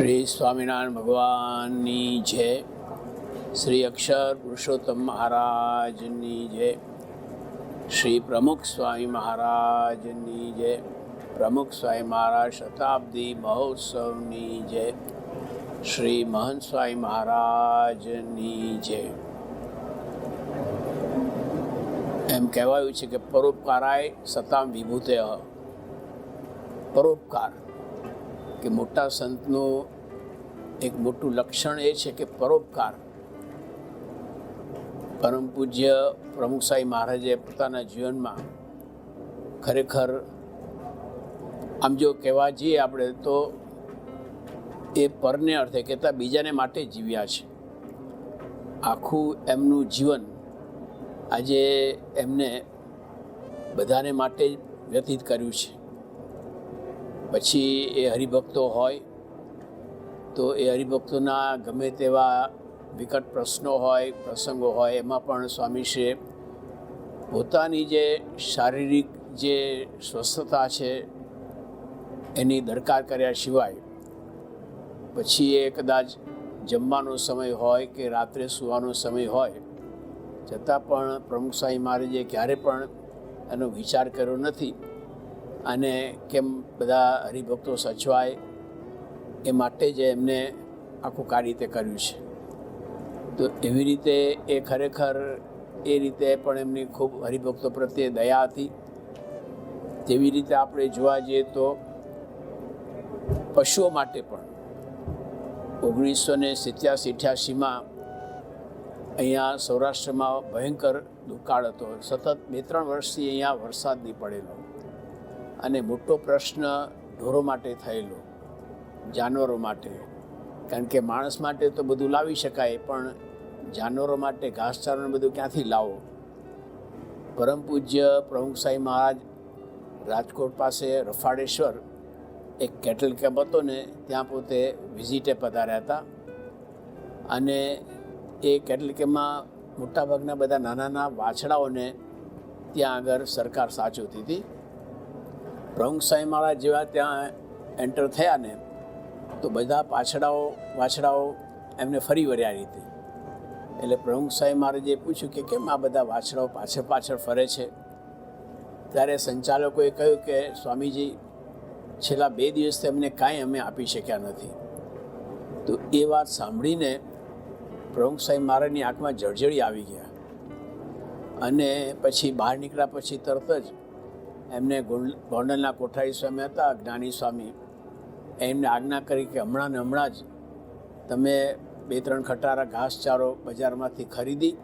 શ્રી સ્વામિનારાયણ ભગવાનની જય, શ્રી અક્ષર પુરુષોત્તમ મહારાજની જય, શ્રી પ્રમુખ સ્વામી મહારાજની જય, પ્રમુખ સ્વામી મહારાજ શતાબ્દી મહોત્સવની જય, શ્રી મહંત સ્વામી મહારાજની જય. એમ કહેવાયું છે કે પરોપકારાય સતામ વિભૂતય. પરોપકાર કે મોટા સંતનું એક મોટું લક્ષણ એ છે કે પરોપકાર. પરમ પૂજ્ય પ્રમુખ સ્વામી મહારાજે પોતાના જીવનમાં ખરેખર આમ જો કહેવા જઈએ આપણે તો એ પરને અર્થે કહેતા બીજાને માટે જીવ્યા છે. આખું એમનું જીવન આજે એમને બધાને માટે વ્યતીત કર્યું છે. પછી એ હરિભક્તો હોય તો એ હરિભક્તોના ગમે તેવા વિકટ પ્રશ્નો હોય, પ્રસંગો હોય, એમાં પણ સ્વામીશ્રીએ પોતાની જે શારીરિક જે સ્વસ્થતા છે એની દરકાર કર્યા સિવાય પછી એ કદાચ જમવાનો સમય હોય કે રાત્રે સૂવાનો સમય હોય છતાં પણ પ્રમુખ સ્વામી મહારાજે ક્યારે પણ એનો વિચાર કર્યો નથી. અને કેમ બધા હરિભક્તો સચવાય એ માટે જ એમને આખું કાર્ય રીતે કર્યું છે. તો એવી રીતે એ ખરેખર એ રીતે પણ એમની ખૂબ હરિભક્તો પ્રત્યે દયા હતી. તેવી રીતે આપણે જોવા જઈએ તો પશુઓ માટે પણ 1987-88માં અહીંયા સૌરાષ્ટ્રમાં ભયંકર દુકાળ હતો. સતત 2-3 વર્ષથી અહીંયા વરસાદ નહીં પડેલો અને મોટો પ્રશ્ન ઢોરો માટે થયેલો, જાનવરો માટે. કારણ કે માણસ માટે તો બધું લાવી શકાય પણ જાનવરો માટે ઘાસચારોને બધું ક્યાંથી લાવો. પરમ પૂજ્ય પ્રમુખ સ્વામી મહારાજ રાજકોટ પાસે રફાળેશ્વર એક કેટલ કેમ્પ હતો ને ત્યાં પોતે વિઝિટે પધાર્યા હતા. અને એ કેટલ કેમ્પમાં મોટાભાગના બધા નાના વાછડાઓને ત્યાં આગળ સરકાર સાચવતી હતી. પ્રમુખ સ્વામી મહારાજ જેવા ત્યાં એન્ટર થયા ને તો બધા વાછડાઓ એમને ફરી વળ્યા રીતે. એટલે પ્રમુખ સ્વામી મહારાજે પૂછ્યું કે કેમ આ બધા વાછડાઓ પાછળ ફરે છે? ત્યારે સંચાલકોએ કહ્યું કે સ્વામીજી છેલ્લા 2 દિવસથી અમને કાંઈ અમે આપી શક્યા નથી. તો એ વાત સાંભળીને પ્રમુખ સ્વામી મહારાજની આંખમાં જળજળી આવી ગયા અને પછી બહાર નીકળ્યા પછી તરત જ એમને ગોંડલના કોઠારી સ્વામી હતા, જ્ઞાની સ્વામી, એમને આજ્ઞા કરી કે હમણાં જ તમે 2-3 ખટારા ઘાસચારો બજારમાંથી ખરીદી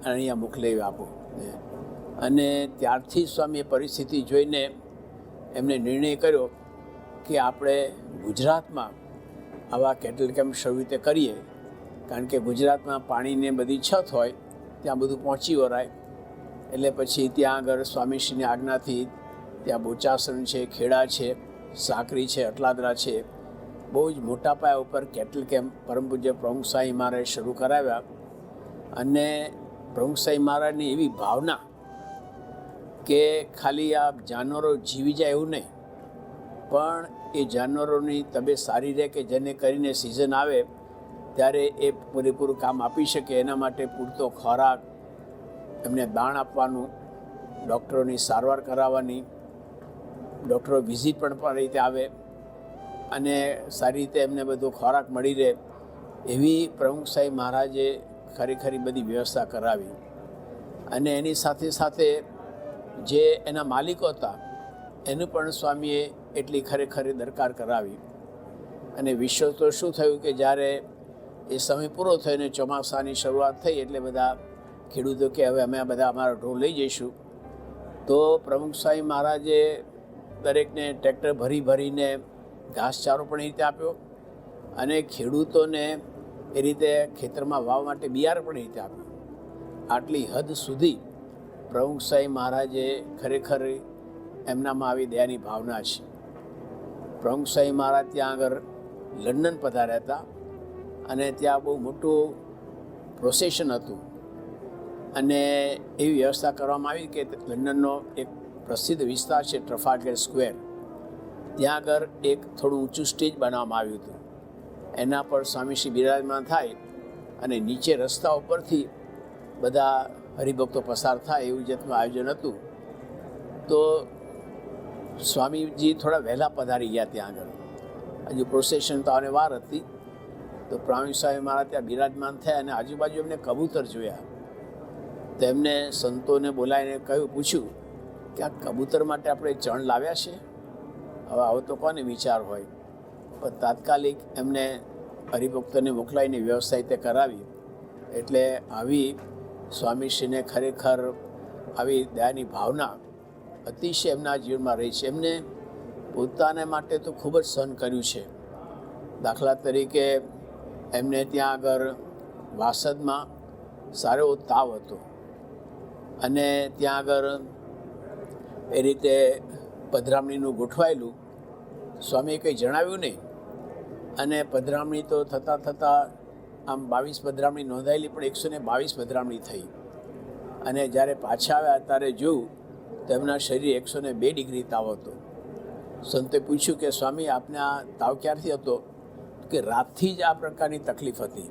અને અહીંયા મોકલી આપો. અને ત્યારથી સ્વામીએ પરિસ્થિતિ જોઈને એમને નિર્ણય કર્યો કે આપણે ગુજરાતમાં આવા કેટલ કેમ્પ શરૂ રીતે કરીએ. કારણ કે ગુજરાતમાં પાણીને બધી છત હોય, ત્યાં બધું પહોંચી વળાય. એટલે પછી ત્યાં આગળ સ્વામીશ્રીની આજ્ઞાથી ત્યાં બોચાસણ છે, ખેડા છે, સાંકરી છે, અટલાદરા છે, બહુ જ મોટા પાયા ઉપર કેટલ કેમ્પ પરમ પૂજ્ય પ્રમુખ સ્વામી મહારાજ શરૂ કરાવ્યા. અને પ્રમુખ સ્વામી મહારાજની એવી ભાવના કે ખાલી આ જાનવરો જીવી જાય એવું નહીં, પણ એ જાનવરોની તબિયત સારી રહે કે જેને કરીને સિઝન આવે ત્યારે એ પૂરેપૂરું કામ આપી શકે એના માટે પૂરતો ખોરાક, એમને દાણ આપવાનું, ડૉક્ટરોની સારવાર કરાવવાની, ડૉક્ટરો વિઝિટ પણ રીતે આવે અને સારી રીતે એમને બધો ખોરાક મળી રહે એવી પ્રમુખ સ્વામી મહારાજે ખરેખર બધી વ્યવસ્થા કરાવી. અને એની સાથે સાથે જે એના માલિકો હતા એનું પણ સ્વામીએ એટલી ખરેખર દરકાર કરાવી. અને વિશ્વ તો શું થયું કે જ્યારે એ સમય પૂરો થયો ને ચોમાસાની શરૂઆત થઈ એટલે બધા ખેડૂતો કે હવે અમે બધા અમારા ઢોર લઈ જઈશું. તો પ્રમુખ સ્વામી મહારાજે દરેકને ટ્રેક્ટર ભરીને ઘાસચારો પણ એ રીતે આપ્યો અને ખેડૂતોને એ રીતે ખેતરમાં વાવવા માટે બિયારણ પણ એ રીતે આપ્યું. આટલી હદ સુધી પ્રમુખ સ્વામી મહારાજે ખરેખર એમનામાં આવી દયાની ભાવના છે. પ્રમુખ સ્વામી મહારાજ ત્યાં આગળ લંડન પધાર્યા હતા અને ત્યાં બહુ મોટું પ્રોસેશન હતું અને એવી વ્યવસ્થા કરવામાં આવી કે લંડનનો એક પ્રસિદ્ધ વિસ્તાર છે ટ્રફાલ્ગર સ્ક્વેર, ત્યાં આગળ એક થોડું ઊંચું સ્ટેજ બનાવવામાં આવ્યું હતું એના પર સ્વામીશ્રી બિરાજમાન થાય અને નીચે રસ્તા ઉપરથી બધા હરિભક્તો પસાર થાય એવું જાતનું આયોજન હતું. તો સ્વામીજી થોડા વહેલા પધારી ગયા ત્યાં આગળ. હજુ પ્રોસેશન તો આવને વાર હતી. તો પ્રવીણ સ્વામી મારા ત્યાં બિરાજમાન થયા અને આજુબાજુ એમને કબૂતર જોયા. તો એમને સંતોને બોલાવીને પૂછ્યું કે આ કબૂતર માટે આપણે ચણ લાવ્યા છે. હવે આવો તો કોને વિચાર હોય, પણ તાત્કાલિક એમને હરિભક્તોને મોકલાવીને વ્યવસ્થા તે કરાવી. એટલે આવી સ્વામીશ્રીને ખરેખર આવી દયાની ભાવના અતિશય એમના જીવનમાં રહી છે. એમને પોતાને માટે તો ખૂબ જ સહન કર્યું છે. દાખલા તરીકે એમને ત્યાં આગળ વાસદમાં સારો તાવ હતો અને ત્યાં આગળ એ રીતે પધરામણીનું ગોઠવાયેલું. સ્વામીએ કંઈ જણાવ્યું નહીં અને પધરામણી તો થતાં આમ 22 પધરામણી નોંધાયેલી, પણ 122 પધરામણી થઈ. અને જ્યારે પાછા આવ્યા ત્યારે જોયું તો એમના શરીર 102 ડિગ્રી તાવ હતો. સંતોએ પૂછ્યું કે સ્વામી આપને આ તાવ ક્યારથી હતો? કે રાતથી જ આ પ્રકારની તકલીફ હતી.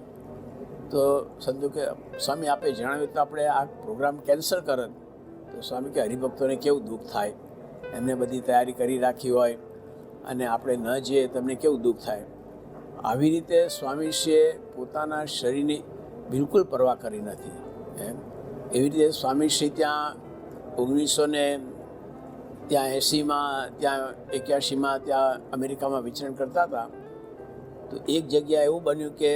તો સંતો કે સ્વામી આપે જણાવ્યું તો આપણે આ પ્રોગ્રામ કેન્સલ કરત. તો સ્વામી કે હરિભક્તોને કેવું દુઃખ થાય, એમને બધી તૈયારી કરી રાખી હોય અને આપણે ન જઈએ તમને કેવું દુઃખ થાય. આવી રીતે સ્વામીશ્રીએ પોતાના શરીરની બિલકુલ પરવા કરી નથી. એવી રીતે સ્વામીશ્રી ત્યાં 1980માં ત્યાં 81માં ત્યાં અમેરિકામાં વિચરણ કરતા હતા. તો એક જગ્યા એવું બન્યું કે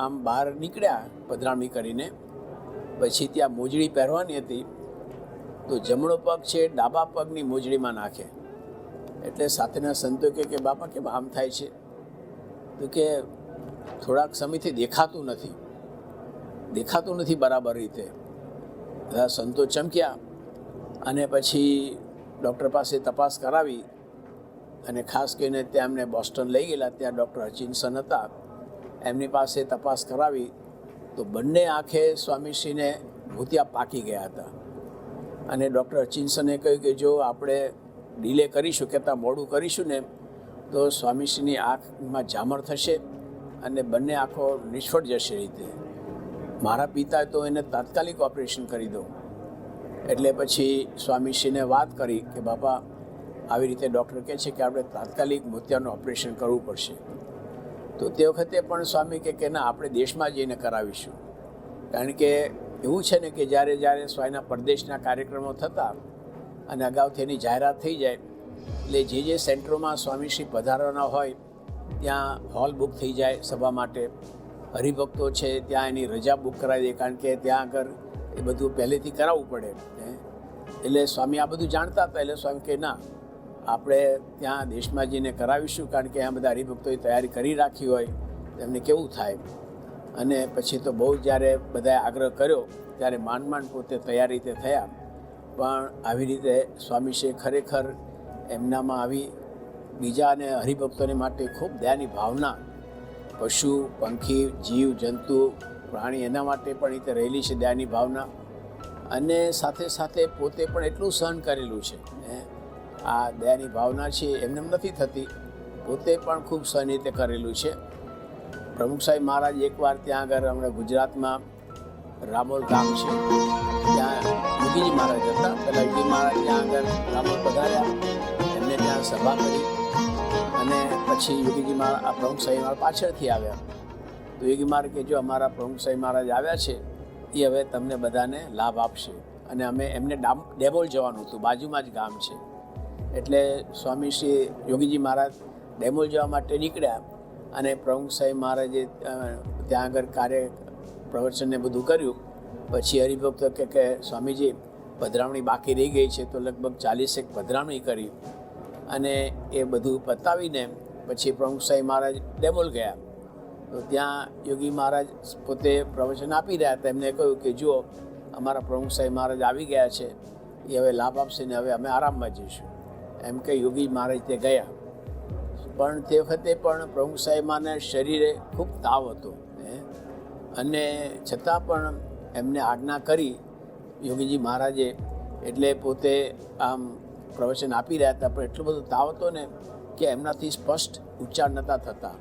આમ બહાર નીકળ્યા પધરામણી કરીને, પછી ત્યાં મોજડી પહેરવાની હતી. તો જમણો પગ છે ડાબા પગની મોજડીમાં નાખે. એટલે સાથેના સંતો કે બાપા કેમ આમ થાય છે? તો કે થોડાક સમયથી દેખાતું નથી બરાબર રીતે. બધા સંતો ચમક્યા અને પછી ડૉક્ટર પાસે તપાસ કરાવી અને ખાસ કરીને ત્યાં એમને બોસ્ટન લઈ ગયેલા. ત્યાં ડૉક્ટર હચિન્સન હતા, એમની પાસે તપાસ કરાવી તો બંને આંખે સ્વામીશ્રીને ભૂતિયા પાકી ગયા હતા. અને ડૉક્ટર હચિન્સને કહ્યું કે જો આપણે ડીલે કરીશું, કહેતા મોડું કરીશું ને તો સ્વામીશ્રીની આંખમાં ઝામર થશે અને બંને આંખો નિષ્ફળ જશે. રીતે મારા પિતાએ તો એને તાત્કાલિક ઓપરેશન કરી દો. એટલે પછી સ્વામીશ્રીને વાત કરી કે બાપા આવી રીતે ડૉક્ટર કહે છે કે આપણે તાત્કાલિક મોતિયાનું ઓપરેશન કરવું પડશે. તો તે વખતે પણ સ્વામી કે ના, આપણે દેશમાં જઈને કરાવીશું. કારણ કે એવું છે ને કે જ્યારે સ્વામીના પરદેશના કાર્યક્રમો થતા અને અગાઉથી એની જાહેરાત થઈ જાય એટલે જે સેન્ટરોમાં સ્વામીશ્રી પધારવાના હોય ત્યાં હોલ બુક થઈ જાય સભા માટે. હરિભક્તો છે ત્યાં એની રજા બુક કરાવી દે, કારણ કે ત્યાં આગળ એ બધું પહેલેથી કરાવવું પડે. એટલે સ્વામી આ બધું જાણતા હતા. એટલે સ્વામી કે ના, આપણે ત્યાં દેશમાં જઈને કરાવીશું, કારણ કે આ બધા હરિભક્તોએ તૈયારી કરી રાખી હોય એમને કેવું થાય. અને પછી તો બહુ જ્યારે બધાએ આગ્રહ કર્યો ત્યારે માંડ પોતે તૈયારી રીતે થયા. પણ આવી રીતે સ્વામીશ્રીએ ખરેખર એમનામાં આવી બીજા અને હરિભક્તોને માટે ખૂબ દયાની ભાવના, પશુ પંખી જીવ જંતુ પ્રાણી એના માટે પણ રીતે રહેલી છે દયાની ભાવના. અને સાથે પોતે પણ એટલું સહન કરેલું છે. આ દયાની ભાવના છે એમને નથી થતી, પોતે પણ ખૂબ સહન રીતે કરેલું છે. પ્રમુખ સાહેબ મહારાજ એકવાર ત્યાં આગળ હમણાં ગુજરાતમાં રામોલ ગામ છે ત્યાં યોગીજી મહારાજ હતા. પહેલાં યોગી મહારાજ ત્યાં આગળ રામોલ પધાર્યા, એમને ત્યાં સભા કરી અને પછી યોગીજી મહારાજ આ પ્રમુખ સાહેબ મહારાજ પાછળથી આવ્યા. તો યોગી મહારાજ કે જો અમારા પ્રમુખ સાહેબ મહારાજ આવ્યા છે એ હવે તમને બધાને લાભ આપશે. અને અમે એમને ડેમોલ જવાનું હતું, બાજુમાં જ ગામ છે. એટલે સ્વામીશ્રી યોગીજી મહારાજ ડેમોલ જવા માટે નીકળ્યા અને પ્રમુખ સાહેબ મહારાજે ત્યાં આગળ પ્રવચનને બધું કર્યું. પછી હરિભક્તો કે સ્વામીજી પધરામણી બાકી રહી ગઈ છે, તો લગભગ 40 પધરામણી કરી અને એ બધું પતાવીને પછી પ્રમુખ સાહેબ મહારાજ ડેમોલ ગયા. તો ત્યાં યોગી મહારાજ પોતે પ્રવચન આપી રહ્યા હતા. એમને કહ્યું કે જુઓ અમારા પ્રમુખ સાહેબ મહારાજ આવી ગયા છે, એ હવે લાભ આપશે ને હવે અમે આરામમાં જઈશું. એમ કે યોગી મહારાજ તે ગયા. પણ તે વખતે પણ પ્રમુખ સાહેબના શરીરે ખૂબ તાવ હતો અને છતાં પણ એમને આજ્ઞા કરી યોગીજી મહારાજે. એટલે પોતે આમ પ્રવચન આપી રહ્યા હતા, પણ એટલો બધો તાવ હતો ને કે એમનાથી સ્પષ્ટ ઉચ્ચાર નહોતા થતા.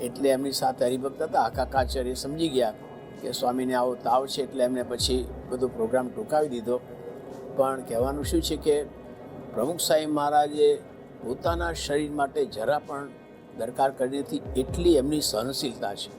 એટલે એમની સાથે હરિભક્ત હતા કાકાચાર્ય સમજી ગયા કે સ્વામીને આવો તાવ છે, એટલે એમને પછી બધો પ્રોગ્રામ ટૂંકાવી દીધો. પણ કહેવાનું શું છે કે પ્રમુખ સાહેબ મહારાજે પોતાના શરીર માટે જરા પણ દરકાર કરી નથી, એટલી એમની સહનશીલતા છે.